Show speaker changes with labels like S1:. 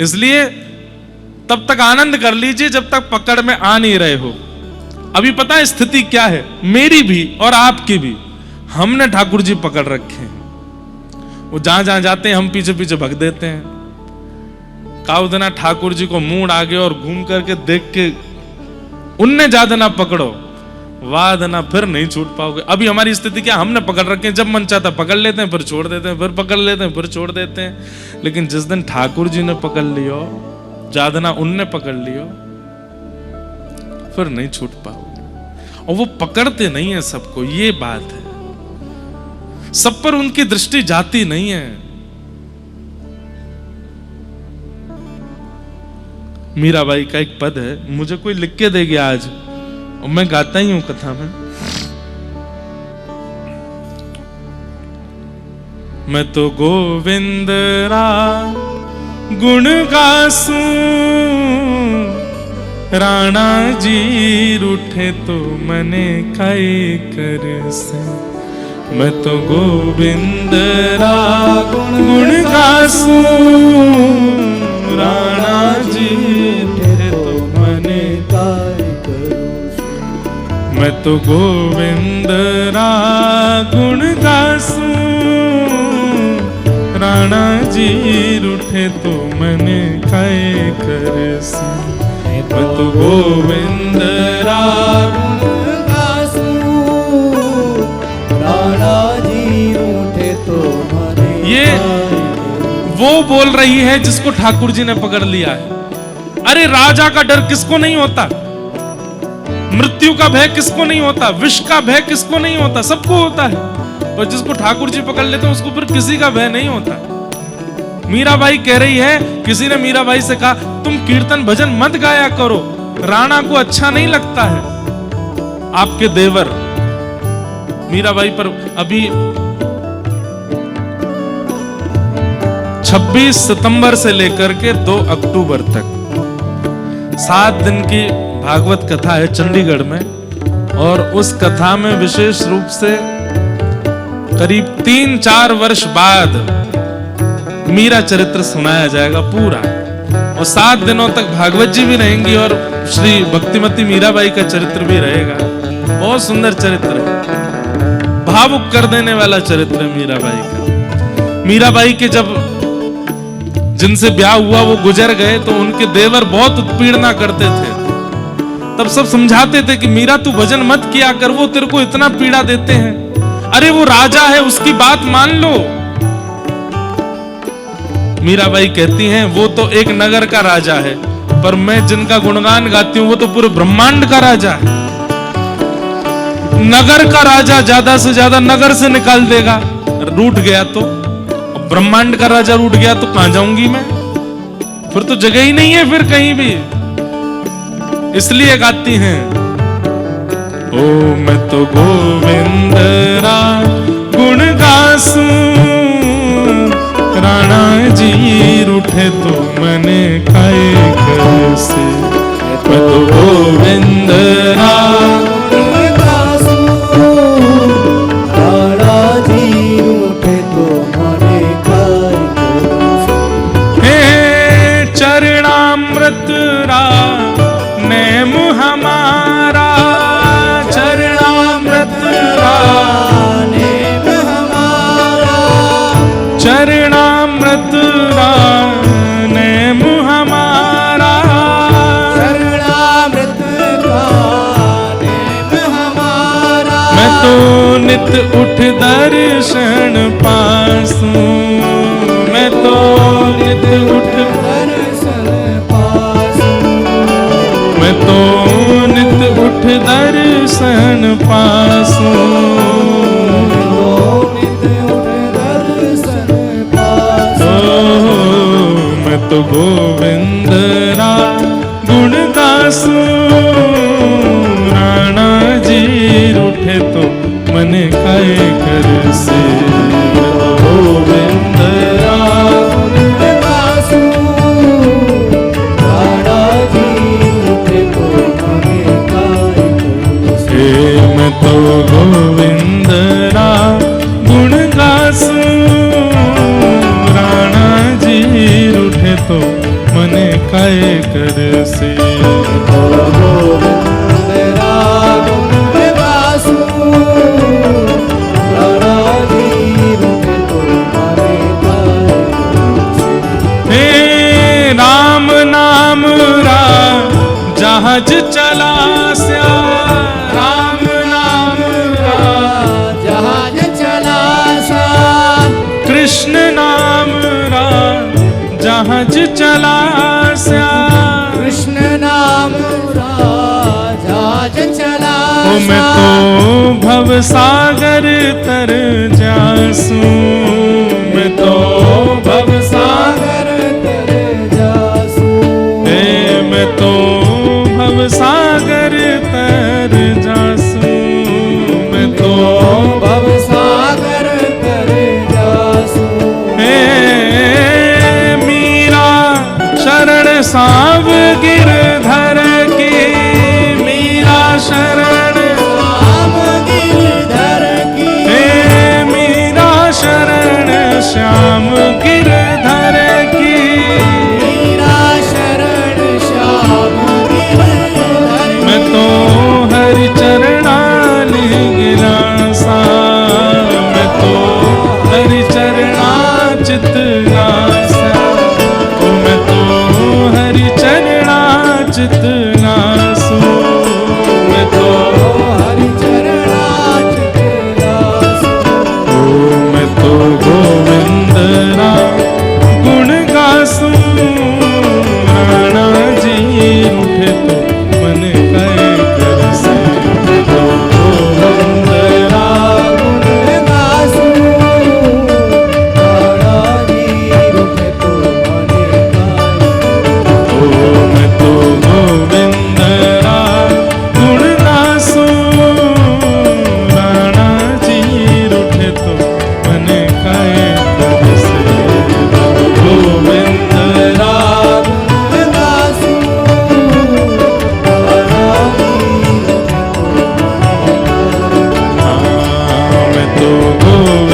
S1: इसलिए तब तक आनंद कर लीजिए जब तक पकड़ में आ नहीं रहे हो। अभी पता है स्थिति क्या है, मेरी भी और आपकी भी। हमने ठाकुर जी पकड़ रखे हैं, वो जहां जहां जाते हैं हम पीछे पीछे भग देते हैं। काउ देना ठाकुर जी को मूड आगे और घूम करके देख के उनने ज्यादा ना पकड़ो, वाद ना फिर नहीं छूट पाओगे। अभी हमारी स्थिति क्या, हमने पकड़ रखे हैं, जब मन चाहता पकड़ लेते हैं, फिर छोड़ देते हैं, फिर पकड़ लेते हैं, फिर छोड़ देते हैं। लेकिन जिस दिन ठाकुर जी ने पकड़ लियो, ज्यादा ना उनने पकड़ लियो, फिर नहीं छूट पाओगे। और वो पकड़ते नहीं है सबको, ये बात है। सब पर उनकी दृष्टि जाती नहीं है। मीराबाई का एक पद है, मुझे कोई लिख के देगी आज, और मैं गाता ही हूं कथा में। मैं तो गोविंद रा गुण गासूं, राणा जी रूठे तो मने काई कर से। मैं तो गोविंद रा गुण गासूं, राणा जी रूठे तो मने काई कर। मैं तो गोविंद रा गुण गासूं, राणा जी रूठे तो मने काई कर से। मैं तो गोविंद रा गुण गासूं, राणा जी रूठे तो मने। ये वो बोल रही है जिसको ठाकुर जी ने पकड़ लिया है। अरे राजा का डर किसको नहीं होता, मृत्यु का भय किसको नहीं होता, विष का भय किसको नहीं होता, सबको होता है। और जिसको ठाकुर जी पकड़ लेते हैं उसको फिर किसी का भय नहीं होता। मीराबाई कह रही है, किसी ने मीराबाई से कहा तुम कीर्तन भजन मत गाया करो, राणा को अच्छा नहीं लगता है। आपके देवर मीराबाई पर अभी 26 सितंबर से लेकर के 2 अक्टूबर तक 7 दिन की भागवत कथा है चंडीगढ़ में। और उस कथा में विशेष रूप से करीब 3-4 वर्ष बाद मीरा चरित्र सुनाया जाएगा पूरा। और 7 दिनों तक भागवत जी भी रहेंगी और श्री भक्तिमती मीराबाई का चरित्र भी रहेगा। बहुत सुंदर चरित्र है, भावुक कर देने वाला चरित्र है मीराबाई का। मीराबाई के जब जिनसे ब्याह हुआ वो गुजर गए तो उनके देवर बहुत उत्पीड़ना करते थे। तब सब समझाते थे कि मीरा तू भजन मत किया कर, वो तेरे को इतना पीड़ा देते हैं। अरे वो राजा है, उसकी बात मान लो। मीराबाई कहती हैं वो तो एक नगर का राजा है, पर मैं जिनका गुणगान गाती हूं वो तो पूरे ब्रह्मांड का राजा है। नगर का राजा ज्यादा से ज्यादा नगर से निकाल देगा, रूठ गया तो। ब्रह्मांड का राजा रूठ गया तो कहां जाऊंगी मैं, फिर तो जगह ही नहीं है फिर कहीं भी। इसलिए गाती हैं, ओ मैं तो गोविंद रा गुण गासूं, राणा जी रूठे तो मने काई कर से। मैं तो गोविंद रा गुण गासूं, राणा जी रूठे तो मने काई कर से। हे चरणामृत रा नेम हमारा, चरणामृत रा नेम हमारा, चरणामृत रा नेम हमारा, चरणामृत रा नेम हमारा। मैं तो नित उठ दर्शन पासूं, मैं तो नित उठ दर्शन पासूं, मैं तो नित उठ दर्शन पासूं, नित उठ दर्शन पासूं। मैं तो गोविंद रा गुण गासूं, राणा जी रूठे तो मने काई कर से। गोविंद रा गुण गासूं, राणा जी रूठे तो मने काई कर से। मैं तो गोविंद रा गुण गासूं, राणा जी रूठे तो मने काए कर से। हे राम नाम रा जहाज चला स्या, राम नाम रा
S2: जहाज चला सा,
S1: कृष्ण नाम रा जहाज चला स्या,
S2: कृष्ण नाम रा जहाज चला
S1: ओ मैं
S2: सा।
S1: तो भव सागर तर जासू, मैं तो भव सागर
S2: तर जासू,
S1: हे मैं तो भव सागर तर जासू, मैं तो
S2: भव सागर तर जासू।
S1: हे मीरा शरण साव गिरधर की, मीरा शरण
S2: राम गिरधर की,
S1: हे मीरा शरण श्याम गिरधर की,
S2: मीरा शरण श्याम गिरधर की।
S1: मैं तो हरि चरणाली गिलासा, मैं तो हरि चरणा चित नासा, ओ मैं तो हरि चरणा चित नासू, मैं तो
S2: हरि चरणाच दासू।
S1: ओ मैं तो गोविंद राम गुण गासू, राणा जी रूठे तो मन कहे कर से। तो गोविंद राम
S2: गुण गासू, राणा जी रूठे तो मने गाए।
S1: ओ मैं तो गोविंद राम गुण गासू, राणा जी रूठे तो मन कहे कर से। गोविंद राम
S2: गुण गासू, राणा जी रूठे तो मने गाए।
S1: मैं तो गोविंद